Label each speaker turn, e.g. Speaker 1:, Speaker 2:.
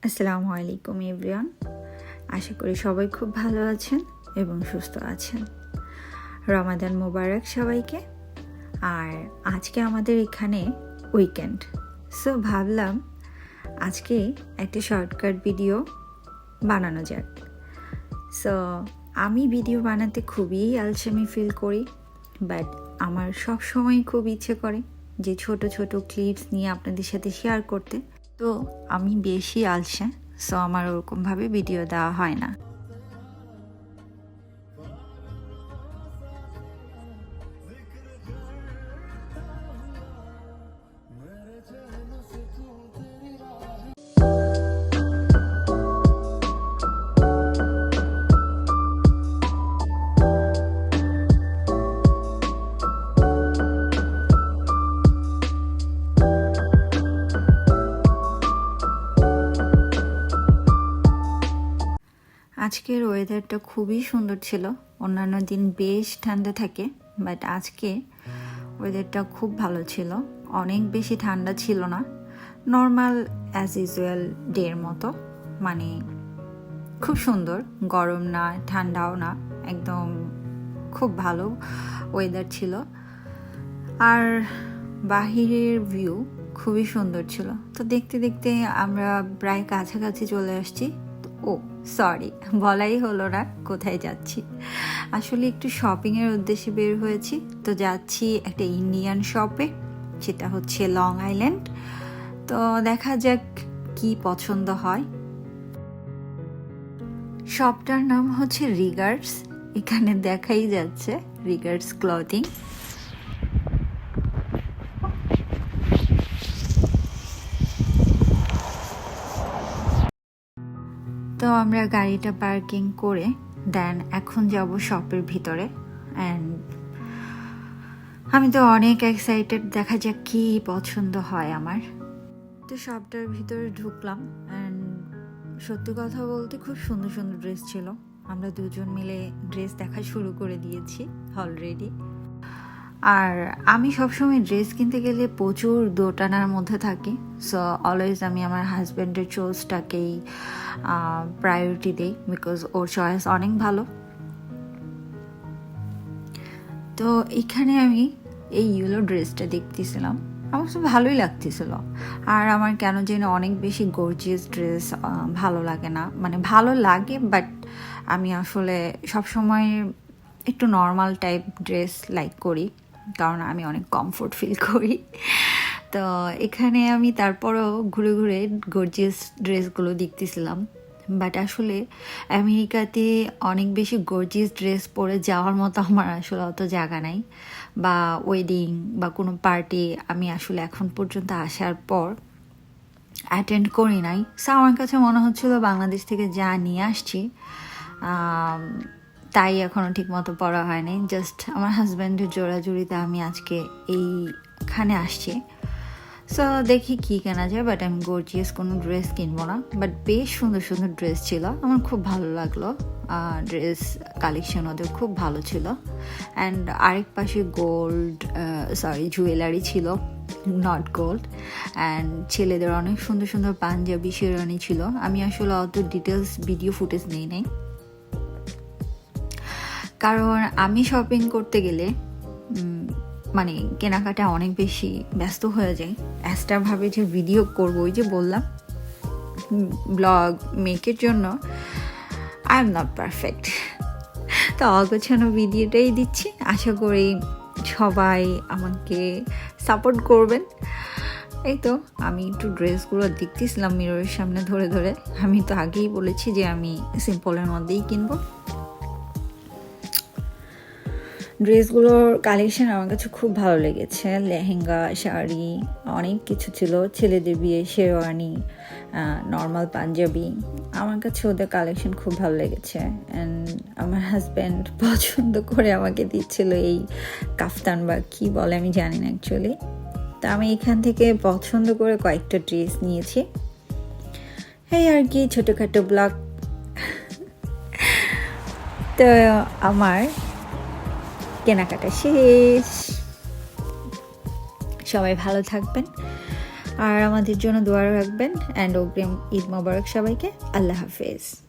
Speaker 1: আসসালামু আলাইকুম এভরিওয়ান। আশা করি সবাই খুব ভালো আছেন এবং সুস্থ আছেন। রমাদান মোবারক সবাইকে। আর আজকে আমাদের এখানে উইকেন্ড, সো ভাবলাম আজকে একটা শর্টকাট ভিডিও বানানো যাক। সো আমি ভিডিও বানাতে খুবই আলসেমি ফিল করি, বাট আমার সব সময় খুব ইচ্ছে করে যে ছোট ছোট ক্লিপস নিয়ে আপনাদের সাথে শেয়ার করতে। তো আমি বেশি আলসে, সো আমার ওরকমভাবে ভিডিও দেওয়া হয় না। আজকের ওয়েদারটা খুবই সুন্দর ছিল। অন্যান্য দিন বেশ ঠান্ডা থাকে, বাট আজকে ওয়েদারটা খুব ভালো ছিল। অনেক বেশি ঠান্ডা ছিল না, নর্মাল অ্যাজ ইউজুয়াল ডের মতো, মানে খুব সুন্দর, গরম না ঠান্ডাও না, একদম খুব ভালো ওয়েদার ছিল। আর বাহিরের ভিউ খুবই সুন্দর ছিল। তো দেখতে দেখতে আমরা প্রায় কাছাকাছি চলে আসছি। ও সরি, বলাই হলো না কোথায় যাচ্ছি। আসলে একটু শপিংয়ের উদ্দেশ্যে বের হয়েছি। তো যাচ্ছি একটা ইন্ডিয়ান শপে, সেটা হচ্ছে লং আইল্যান্ড। তো দেখা যাক কি পছন্দ হয়। শপটার নাম হচ্ছে রিগার্ডস, এখানে দেখাই যাচ্ছে রিগার্ডস ক্লথিং। তো আমরা গাড়িটা পার্কিং করে দেন এখন যাব শপের ভিতরে। অ্যান্ড আমি তো অনেক এক্সাইটেড, দেখা যাক কি পছন্দ হয় আমার। তো শপটার ভিতরে ঢুকলাম, অ্যান্ড সত্যি কথা বলতে খুব সুন্দর সুন্দর ড্রেস ছিল। আমরা দুজন মিলে ড্রেস দেখা শুরু করে দিয়েছি অলরেডি। আর আমি সবসময় ড্রেস কিনতে গেলে প্রচুর দোটানার মধ্যে থাকি। সো অলওয়েজ আমি আমার হাজব্যান্ডের চয়েসটাকেই প্রায়োরিটি দিই, বিকজ ওর চয়েস অনেক ভালো। তো এখানে আমি এই ইয়েলো ড্রেসটা দেখতেছিলাম, আমার তো ভালোই লাগতেছিল। আর আমার কেন যেন অনেক বেশি গর্জিয়াস ড্রেস ভালো লাগে না, মানে ভালো লাগে, বাট আমি আসলে সবসময় একটু নর্মাল টাইপ ড্রেস লাইক করি, কারণ আমি অনেক কমফোর্ট ফিল করি। তো এখানে আমি তারপরও ঘুরে ঘুরে গর্জিয়াস ড্রেসগুলো দেখতেছিলাম, বাট আসলে আমেরিকাতে অনেক বেশি গর্জিয়াস ড্রেস পরে যাওয়ার মতো আমার আসলে অত জায়গা নাই, বা ওয়েডিং বা কোনো পার্টি আমি আসলে এখন পর্যন্ত আসার পর অ্যাটেন্ড করি নাই। সো আমার কাছে মনে হচ্ছিল বাংলাদেশ থেকে যা নিয়ে আসছি তাই এখনও ঠিক মতো পরা হয়নি। জাস্ট আমার হাজব্যান্ডের জোড়াজুড়িতে আমি আজকে এইখানে আসছি। সো দেখি কি কেনা যায়, বাট আমি গর্জিয়াস কোনো ড্রেস কিনবো না। বাট বেশ সুন্দর সুন্দর ড্রেস ছিল, আমার খুব ভালো লাগলো। ড্রেস কালেকশন ওদের খুব ভালো ছিল। অ্যান্ড আরেক পাশে জুয়েলারি ছিল, নট গোল্ড। অ্যান্ড ছেলেদের অনেক সুন্দর সুন্দর পাঞ্জাবি শেরওয়ানি ছিল। আমি আসলে অত ডিটেলস ভিডিও ফুটেজ নেই নাই, কারণ আমি শপিং করতে গেলে মানে কেনাকাটা অনেক বেশি ব্যস্ত হয়ে যায়। এক্সট্রা ভাবে যে ভিডিও করবো, ওই যে বললাম ব্লগ মেকের জন্য আই এম নট পারফেক্ট। তো অগোছানো ভিডিওটাই দিচ্ছি, আশা করি সবাই আমাকে সাপোর্ট করবেন। এই তো আমি একটু ড্রেসগুলো দেখতেছিলাম মিররের সামনে ধরে ধরে। আমি তো আগেই বলেছি যে আমি সিম্পলের মধ্যেই কিনবো। ড্রেসগুলোর কালেকশন আমার কাছে খুব ভালো লেগেছে। লেহেঙ্গা, শাড়ি, অনেক কিছু ছিল। ছেলেদের বিয়ে শেরওয়ানি, নর্মাল পাঞ্জাবি, আমার কাছে ওদের কালেকশন খুব ভালো লেগেছে। অ্যান্ড আমার হাজব্যান্ড পছন্দ করে আমাকে দিচ্ছিল এই কাফতান বা কী বলে আমি জানি না অ্যাকচুয়ালি। তা আমি এখান থেকে পছন্দ করে কয়েকটা ড্রেস নিয়েছি। এই আর কি ছোটোখাটো ব্লগ। তো আমার কেনাকাটা শেষ। সবাই ভালো থাকবেন, আর আমাদের জন্য দোয়া রাখবেন। অ্যান্ড অগ্রিম ঈদ মোবারক সবাইকে। আল্লাহ হাফেজ।